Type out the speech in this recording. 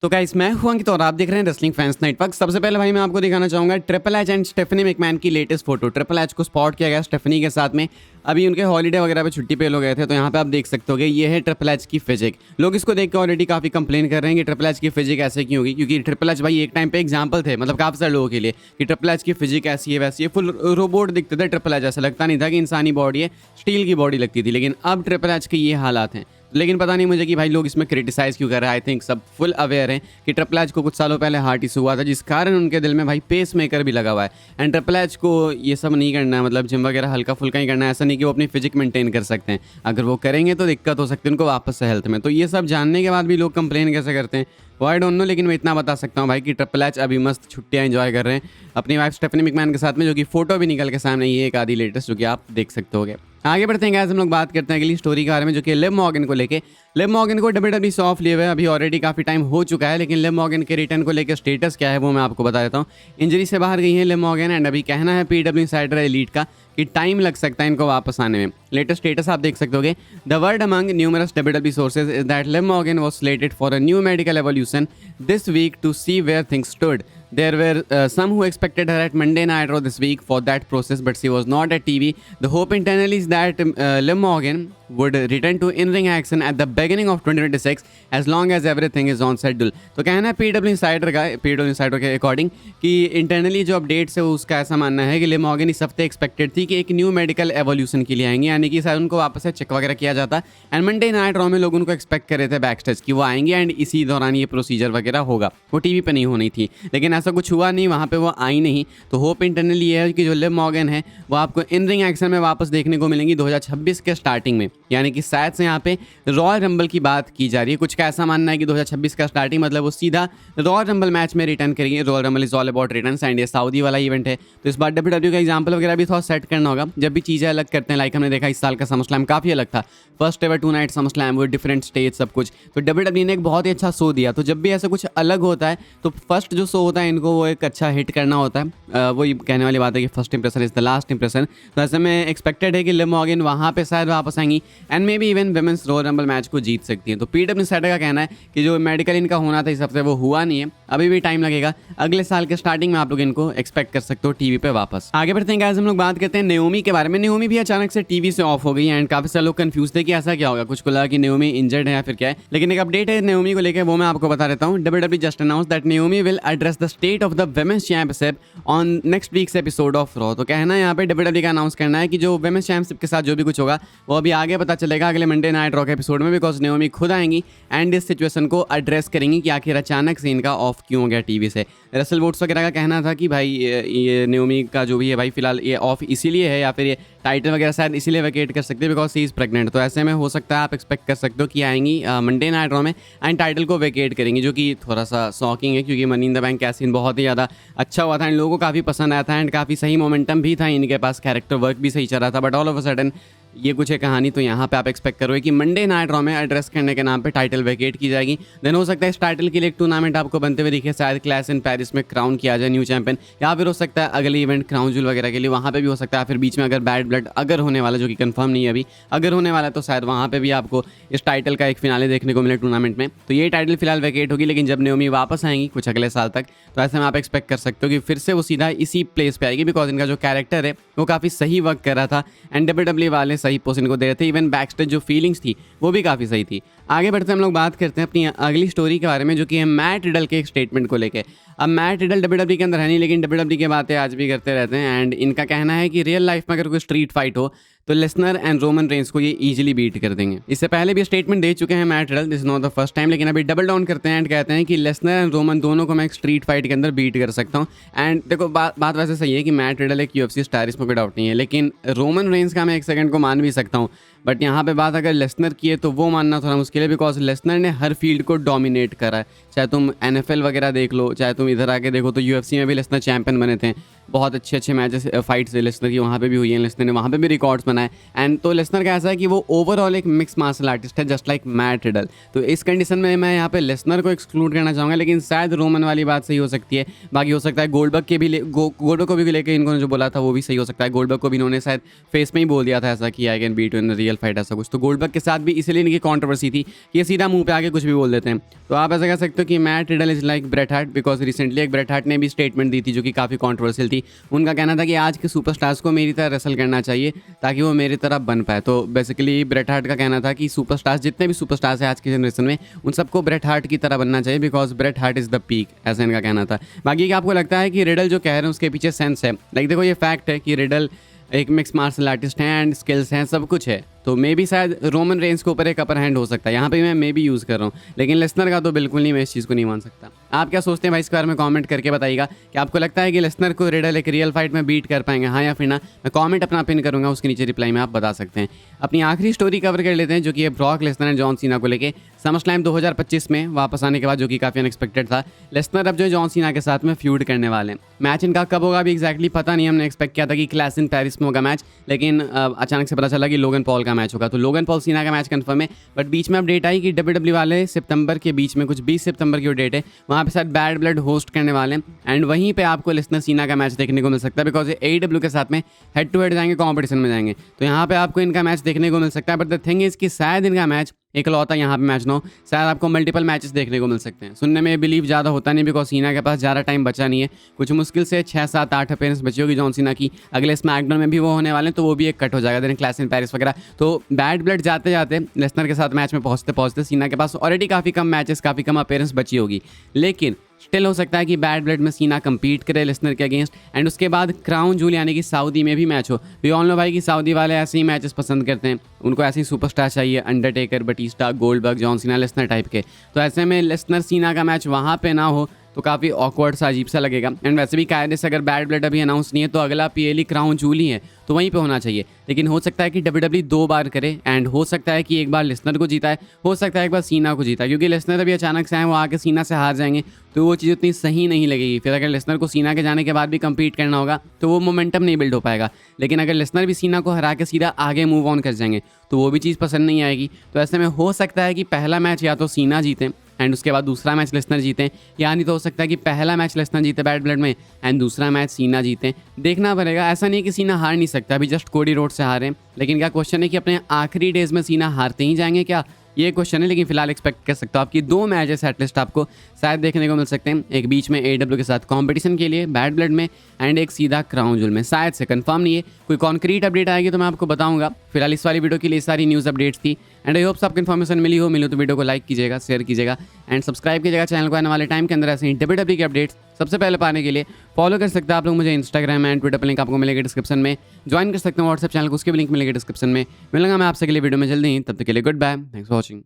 तो गाइस मैं हूं अंकित और आप देख रहे हैं रेसलिंग फैंस नेटवर्क। सबसे पहले भाई मैं आपको दिखाना चाहूंगा triple H and Stephanie McMahon की लेटेस्ट फोटो। ट्रिपल एच को स्पॉट किया गया स्टेफनी के साथ में, अभी उनके हॉलीडे वगैरह पे छुट्टी पे लोग गए थे, तो यहाँ पे आप देख सकते हो ये है ट्रिपल एच की फिजिक। लोग इसको देख के ऑलरेडी काफी कंप्लेन कर रहे हैं कि ट्रिपल एच की फिजिक ऐसे क्यों होगी, क्योंकि ट्रिपल एच भाई एक टाइम पे एग्जाम्पल थे, मतलब काफी सारे लोगों के लिए कि ट्रिपल एच की फिजिक ऐसी है वैसी है, फुल रोबोट दिखते थे ट्रिपल एच, ऐसा लगता नहीं था कि इंसानी बॉडी है, स्टील की बॉडी लगती थी। लेकिन अब ट्रिपल एच के ये हालात हैं। लेकिन पता नहीं मुझे कि भाई लोग इसमें क्रिटिसाइज क्यों कर रहे हैं। आई थिंक सब फुल अवेयर हैं कि ट्रिपल एच को कुछ सालों पहले हार्ट इशू हुआ था, जिस कारण उनके दिल में भाई पेस मेकर भी लगा हुआ है। एंड ट्रिपल एच को ये सब नहीं करना है, मतलब जिम वगैरह हल्का फुल्का ही करना है। ऐसा नहीं कि वो अपनी फिजिक मेंटेन कर सकते हैं, अगर वो करेंगे तो दिक्कत हो सकती है उनको वापस से हेल्थ में। तो ये सब जानने के बाद भी लोग कंप्लेन कैसे करते हैं वो आई डोंट नो। लेकिन मैं इतना बता सकता हूँ भाई कि ट्रिपल एच अभी मस्त छुट्टियाँ एंजॉय कर रहे हैं अपनी वाइफ स्टेफनी मैकमैन के साथ में, जो कि फोटो भी निकल के सामने ये एक आधी लेटेस्ट जो कि आप देख सकते होगे। आगे बढ़ते हैं गाइस, हम लोग बात करते हैं अगली स्टोरी के बारे में, जो कि लिव मॉर्गन को लेके। लिव मॉर्गन को डब्ल्यूडब्ल्यूई से ऑफ लिए हुए अभी ऑलरेडी काफी टाइम हो चुका है, लेकिन लिव मॉर्गन के रिटर्न को लेकर स्टेटस क्या है वो मैं आपको बता देता हूँ। इंजरी से बाहर गई है लिव मॉर्गन एंड अभी कहना है पीडब्ल्यू इनसाइडर एलीट का कि टाइम लग सकता है इनको वापस आने में। लेटेस्ट स्टेटस आप देख सकते होगे। The word among numerous WWE sources is that Liv Morgan was slated for a new medical evaluation this week to see where things stood. There were some who expected her at Monday Night Raw this week for that process, but she was not at TV. The hope internally is that Liv Morgan would return to in-ring action at the beginning of 2026 as long as everything is on schedule. तो कहना है PW insider के according कि internally जो updates है उसका ऐसा मानना है कि लिव मॉर्गन इस हफ्ते एक्सपेक्टेड थी कि एक न्यू मेडिकल एवोल्यूशन के लिए आएंगे, यानी कि शायद उनको वापस से चेक वगैरह किया जाता। एंड मंडे नाइट रॉ में लोग उनको एक्सपेक्ट कर रहे थे बैक स्टेज कि वो आएंगे एंड इसी दौरान ये प्रोसीजर वगैरह होगा, वो टीवी पे नहीं होनी थी। लेकिन ऐसा कुछ हुआ नहीं, वहाँ पे वो आई नहीं। तो होप इंटरनली ये है कि जो लिव मॉर्गन है वो आपको इन रिंग एक्शन में वापस देखने को मिलेंगी 2026 के स्टार्टिंग में, यानी कि शायद से यहाँ पे रॉयल रंबल की बात की जा रही है। कुछ का ऐसा मानना है कि 2026 का स्टार्टिंग मतलब वो सीधा रॉयल रंबल मैच में रिटर्न करेंगे। Royal rumble is all about returns and ये सऊदी वाला इवेंट है, तो इस बार डब्ल्यूडब्ल्यू का एग्जाम्पल वगैरह भी थोड़ा सेट करना होगा जब भी चीज़ें अलग करते हैं। लाइक हमने देखा इस साल का समरस्लैम काफ़ी अलग था, फर्स्ट एवर 2 नाइट समरस्लैम वो डिफरेंट स्टेज सब कुछ। तो डब्ल्यूडब्ल्यू ने एक बहुत ही अच्छा शो दिया। तो जब भी ऐसा कुछ अलग होता है तो फर्स्ट जो शो होता है इनको वो एक अच्छा हिट करना होता है। वही कहने वाली बात है कि first impression is the last impression. तो ऐसे में एक्सपेक्टेड है कि लिव मॉर्गन वहाँ पे शायद वापस आएंगी and may be even women's royal rumble match को जीत सकती है। तो पीडब्ल्यू साइडर का कहना है कि जो मेडिकल इनका होना था इस हफ्ते वो हुआ नहीं है, अभी भी टाइम लगेगा। अगले साल के स्टार्टिंग में आप लोग इनको एक्सपेक्ट कर सकते हो टीवी पे वापस। आगे बढ़ते हैं गाइस, हम लोग बात करते हैं नेओमी के बारे में। नेओमी भी अचानक से टीवी से ऑफ हो गई एंड काफी सारे लोग कंफ्यूज थे कि ऐसा क्या होगा, कुछ को लगा कि नेओमी इंजर्ड है या फिर क्या है। लेकिन एक अपडेट है नेओमी को लेकर, वो मैं आपको बता देता हूँ। WWE just announce that Naomi will address the state of the women's championship on next week's episode of Raw. तो कहना है यहाँ पे डब्ल्यूडब्ल्यू का अनाउंस करना है कि जो वुमेन्स चैंपियनशिप के साथ जो भी कुछ होगा वो अभी आगे पता चलेगा अगले मंडे नाइट रॉ के एपिसोड में, बिकॉज नेओमी खुद आएंगी एंड इस सिचुएशन को एड्रेस करेंगी कि आखिर अचानक से इनका ऑफ क्यों हो गया टीवी से। रसल वोट्स वगैरह का कहना था कि भाई ये नेओमी का जो भी है भाई फिलहाल ये ऑफ इसीलिए है, या फिर ये टाइटल वगैरह शायद इसीलिए वेकेट कर सकते हैं बिकॉज सी इज प्रेग्नेंट। तो ऐसे में हो सकता है आप एक्सपेक्ट कर सकते हो कि आएंगी मंडे नाइट रॉ में एंड टाइटल को वेकेट करेंगी, जो कि थोड़ा सा शॉकिंग है क्योंकि मनी इन द बैंक का सीन बहुत ही ज़्यादा अच्छा हुआ था एंड लोगों को काफ़ी पसंद आया था एंड काफ़ी सही मोमेंटम भी था इनके पास, कैरेक्टर वर्क भी सही चल रहा था। But all of a sudden ये कुछ है कहानी। तो यहाँ पे आप एक्सपेक्ट करोगे कि मंडे नाइट रॉ में एड्रेस करने के नाम पे टाइटल वेकेट की जाएगी। देन हो सकता है इस टाइटल के लिए एक टूर्नामेंट आपको बनते हुए दिखे, शायद क्लैश इन पेरिस में क्राउन किया जाए न्यू चैंपियन, या फिर हो सकता है अगले इवेंट क्राउन जूल वगैरह के लिए वहाँ पे भी हो सकता है। फिर बीच में अगर बैड ब्लड अगर होने वाला, जो कि कंफर्म नहीं है अभी, अगर होने वाला तो शायद वहाँ पे भी आपको इस टाइटल का एक फिनाले देखने को मिले टूर्नामेंट में। तो ये टाइटल फिलहाल वेकेट होगी, लेकिन जब नेओमी वापस आएंगी कुछ अगले साल तक, तो ऐसे में आप एक्सपेक्ट कर सकते हो कि फिर से वो सीधा इसी प्लेस पे आएगी, बिकॉज इनका जो कैरेक्टर है वो काफ़ी सही वर्क कर रहा था एंड डब्ल्यूडब्ल्यू वाले सही पोस्ट इनको दे रहे थे। इवन बैक स्टेज जो फीलिंग्स थी वो भी काफ़ी सही थी। आगे बढ़ते हम लोग बात करते हैं अपनी अगली स्टोरी के बारे में, जो कि है मैट रिडल के एक स्टेटमेंट को लेके। अब मैट रिडल डब्ल्यूडब्ल्यू के अंदर है नहीं, लेकिन डब्ल्यूडब्ल्यू की बातें आज भी करते रहते हैं एंड इनका कहना है कि रियल लाइफ में अगर कोई स्ट्रीट फाइट हो तो लेसनर एंड रोमन रेंस को ये इजीली बीट कर देंगे। इससे पहले भी स्टेटमेंट दे चुके हैं Matt Riddle, this is not the first time, लेकिन अभी डबल डाउन करते हैं एंड कहते हैं कि लेसनर एंड रोमन दोनों को मैं एक स्ट्रीट फाइट के अंदर बीट कर सकता हूँ। एंड देखो बात वैसे सही है कि मैट रिडल एक यूएफसी स्टार, इसमें कोई डाउट नहीं है, लेकिन रोमन रेंस का मैं एक सेकंड को मान भी सकता हूँ। बट यहाँ पे बात अगर लेसनर की है तो वो मानना थोड़ा मुश्किल है, बिकॉज लेसनर ने हर फील्ड को डोमिनेट करा है। चाहे तुम NFL वगैरह देख लो, चाहे तुम इधर आके देखो तो UFC में भी लेसनर चैंपियन बने थे, बहुत अच्छे मैचेस फाइट्स लेसनर की वहाँ पे भी हुई हैं, लेसनर ने वहाँ पे भी रिकॉर्ड्स बनाए। एंड तो लेसनर का ऐसा है कि वो ओवरऑल एक मिक्स मार्शल आर्टिस्ट है, जस्ट लाइक मैट रिडल। तो इस कंडीशन में मैं यहाँ पे लेसनर को एक्सक्लूड करना चाहूँगा, लेकिन शायद रोमन वाली बात सही हो सकती है। बाकी हो सकता है गोल्डबर्ग के भी गोल्डबर्ग को भी लेकर इन्होंने जो बोला था वो भी सही हो सकता है। गोल्डबर्ग को भी इन्होंने शायद फेस में ही बोल दिया था ऐसा कि I can beat in real fight ऐसा कुछ। तो गोल्डबर्ग के साथ भी इसीलिए इनकी कंट्रोवर्सी थी कि ये सीधा मुंह पे आके कुछ भी बोल देते हैं। तो आप ऐसा कह सकते हो कि Matt Riddle is like Bret Hart, because recently एक ब्रेट हार्ट ने भी स्टेटमेंट दी थी जो कि काफ़ी कंट्रोवर्शियल थी। उनका कहना था कि आज के सुपरस्टार्स को मेरी तरह रेसल करना चाहिए ताकि वो मेरी तरह बन पाए। तो बेसिकली ब्रेट हार्ट का कहना था कि सुपरस्टार्स जितने भी सुपरस्टार्स हैं आज की जनरेशन में उन सबको ब्रेट हार्ट की तरह बनना चाहिए, because Bret Hart is the peak, ऐसा इनका कहना था। बाकी क्या आपको लगता है कि रिडल जो कह रहे हैं उसके पीछे सेंस है? लाइक देखो, ये फैक्ट है कि रिडल एक मिक्स मार्शल आर्टिस्ट हैं एंड स्किल्स हैं, सब कुछ है। तो मे बी शायद रोमन रेंज के ऊपर एक अपर हैंड हो सकता है, यहाँ पे मैं मे बी यूज़ कर रहा हूँ, लेकिन लेसनर का तो बिल्कुल नहीं, मैं इस चीज़ को नहीं मान सकता। आप क्या सोचते हैं भाई, इस बारे में कमेंट करके बताइएगा कि आपको लगता है कि लेसनर को रिडल एक रियल फाइट में बीट कर पाएंगे, हाँ या फिर ना? मैं कमेंट अपना पिन करूँगा, उसके नीचे रिप्लाई में आप बता सकते हैं। अपनी आखिरी स्टोरी कवर कर लेते हैं जो कि है Brock Lesnar and John Cena को लेके समरस्लैम 2025 में वापस आने के बाद, जो कि काफ़ी अनएक्सपेक्टेड था। लेसनर अब जो है जॉन सीना के साथ में फ्यूड करने वाले हैं। मैच इनका कब होगा अभी एग्जैक्टली पता नहीं, हमने एक्सपेक्ट किया था कि क्लास इन पेरिस में होगा मैच, लेकिन अचानक से पता चला कि लोगन पॉल का मैच होगा। तो लोगन पॉल सीना का मैच कंफर्म है, बट बीच में अपडेट आई कि WWE वाले सितंबर के बीच में कुछ 20 सितंबर की डेट है, वहाँ पे शायद बैड ब्लड होस्ट करने वाले हैं एंड वहीं पे आपको लेसनर सीना का मैच देखने को मिल सकता है, बिकॉज ये AEW के साथ में हेड टू हेड जाएंगे, कॉम्पिटिशन में जाएंगे। तो यहाँ पे आपको इनका मैच देखने को मिल सकता है, बट द थिंग इज कि शायद इनका मैच इकलौता यहाँ पे मैच ना हो, शायद आपको मल्टीपल मैचेस देखने को मिल सकते हैं। सुनने में बिलीव ज़्यादा होता नहीं, बिकॉज सीना के पास ज़्यादा टाइम बचा नहीं है, कुछ मुश्किल से 6, 7, 8 अपीयरेंस बची होगी जॉन सीना की। अगले स्मैकडाउन में भी वो होने वाले हैं, तो वो भी एक कट हो जाएगा, देन क्लास इन पेरिस वगैरह। तो बैड ब्लड जाते जाते लेसनर के साथ मैच में पहुँचते सीना के पास ऑलरेडी काफ़ी कम मैचेस, काफ़ी कम अपीयरेंस बची होगी, लेकिन स्टिल हो सकता है कि बैड ब्लड में सीना compete करे लेसनर के अगेंस्ट एंड उसके बाद क्राउन जूल यानी कि सऊदी में भी मैच हो। वी ऑल नो भाई कि सऊदी वाले ऐसे ही मैचेस पसंद करते हैं, उनको ऐसे ही सुपरस्टार चाहिए, Undertaker, Batista, Goldberg, John Cena, Lesnar type के। तो ऐसे में लेसनर सीना का मैच वहाँ पे ना हो तो काफ़ी ऑकवर्ड सा, अजीब सा लगेगा। एंड वैसे भी कायदे से अगर बैड ब्लड अभी अनाउंस नहीं है तो अगला PLE क्राउन जूल ही है, तो वहीं पे होना चाहिए। लेकिन हो सकता है कि WWE 2 बार करे एंड हो सकता है कि एक बार लेसनर को जीता है, हो सकता है एक बार सीना को जीता है, क्योंकि लेसनर अभी अचानक से आए, वो आके सीना से हार जाएंगे तो वो चीज़ उतनी सही नहीं लगेगी। फिर अगर लेसनर को सीना के जाने के बाद भी compete करना होगा तो वो मोमेंटम नहीं बिल्ड हो पाएगा। लेकिन अगर लेसनर भी सीना को हरा के सीधा आगे मूव ऑन कर जाएंगे तो वो भी चीज़ पसंद नहीं आएगी। तो ऐसे में हो सकता है कि पहला मैच या तो सीना जीते एंड उसके बाद दूसरा मैच लेसनर जीते, या नहीं तो हो सकता है कि पहला मैच लेसनर जीते बैड ब्लड में एंड दूसरा मैच सीना जीते। देखना पड़ेगा, ऐसा नहीं कि सीना हार नहीं सकता, अभी जस्ट कोडी रोड से हारे, लेकिन क्या क्वेश्चन है कि अपने आखिरी डेज में सीना हारते ही जाएंगे क्या, ये क्वेश्चन है। लेकिन फिलहाल एक्सपेक्ट कर सकते हो आपकी 2 मैचेस एटलीस्ट आपको शायद देखने को मिल सकते हैं, एक बीच में AEW के साथ कंपटीशन के लिए बैड ब्लड में एंड एक सीधा क्राउन जूल में, शायद से, कंफर्म नहीं है। कोई कॉन्क्रीट अपडेट आएगी तो मैं आपको बताऊंगा। फिलहाल इस वाली वीडियो के लिए सारी न्यूज़ अपडेट्स थी एंड आई होप आपको इन्फॉर्मेशन मिली तो वीडियो को लाइक कीजिएगा, शेयर कीजिएगा एंड सब्सक्राइब कीजिएगा चैनल को। आने वाले टाइम के अंदर ऐसे ही WWE के अपडेट्स सबसे पहले पाने के लिए फॉलो कर सकते हैं आप लोग मुझे इंस्टाग्राम एंड ट्विटर पर, लिंक आपको मिलेगा डिस्क्रिप्शन में। ज्वाइन कर सकते हैं व्हाट्सएप चैनल को, उसके भी लिंक मिलेगा डिस्क्रिप्शन में। मिलूंगा मैं आपसे अगले वीडियो में जल्दी ही, तब तक के लिए good bye, thanks for watching.